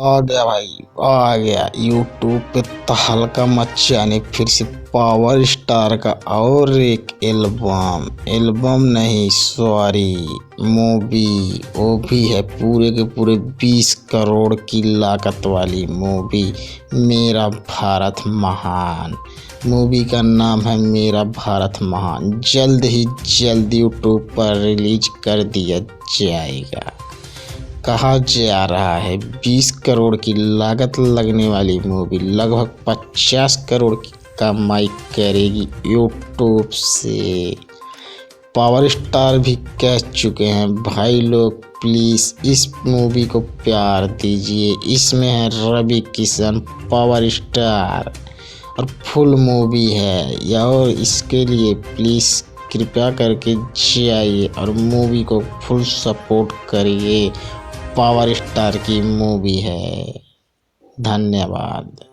आ गया भाई, आ गया यूट्यूब पे तहलका मचाने फिर से पावर स्टार का और एक एल्बम नहीं सॉरी मूवी। वो भी है पूरे के पूरे 20 करोड़ की लागत वाली मूवी, मेरा भारत महान। मूवी का नाम है मेरा भारत महान। जल्द ही जल्द यूट्यूब पर रिलीज कर दिया जाएगा। कहा जा रहा है 20 करोड़ की लागत लगने वाली मूवी लगभग 50 करोड़ की कमाई करेगी यूट्यूब से। पावर स्टार भी कह चुके हैं भाई लोग प्लीज़ इस मूवी को प्यार दीजिए। इसमें है रवि किशन पावर स्टार और फुल मूवी है और इसके लिए प्लीज़ कृपया करके जाइए और मूवी को फुल सपोर्ट करिए। पावर स्टार की मूवी है। धन्यवाद।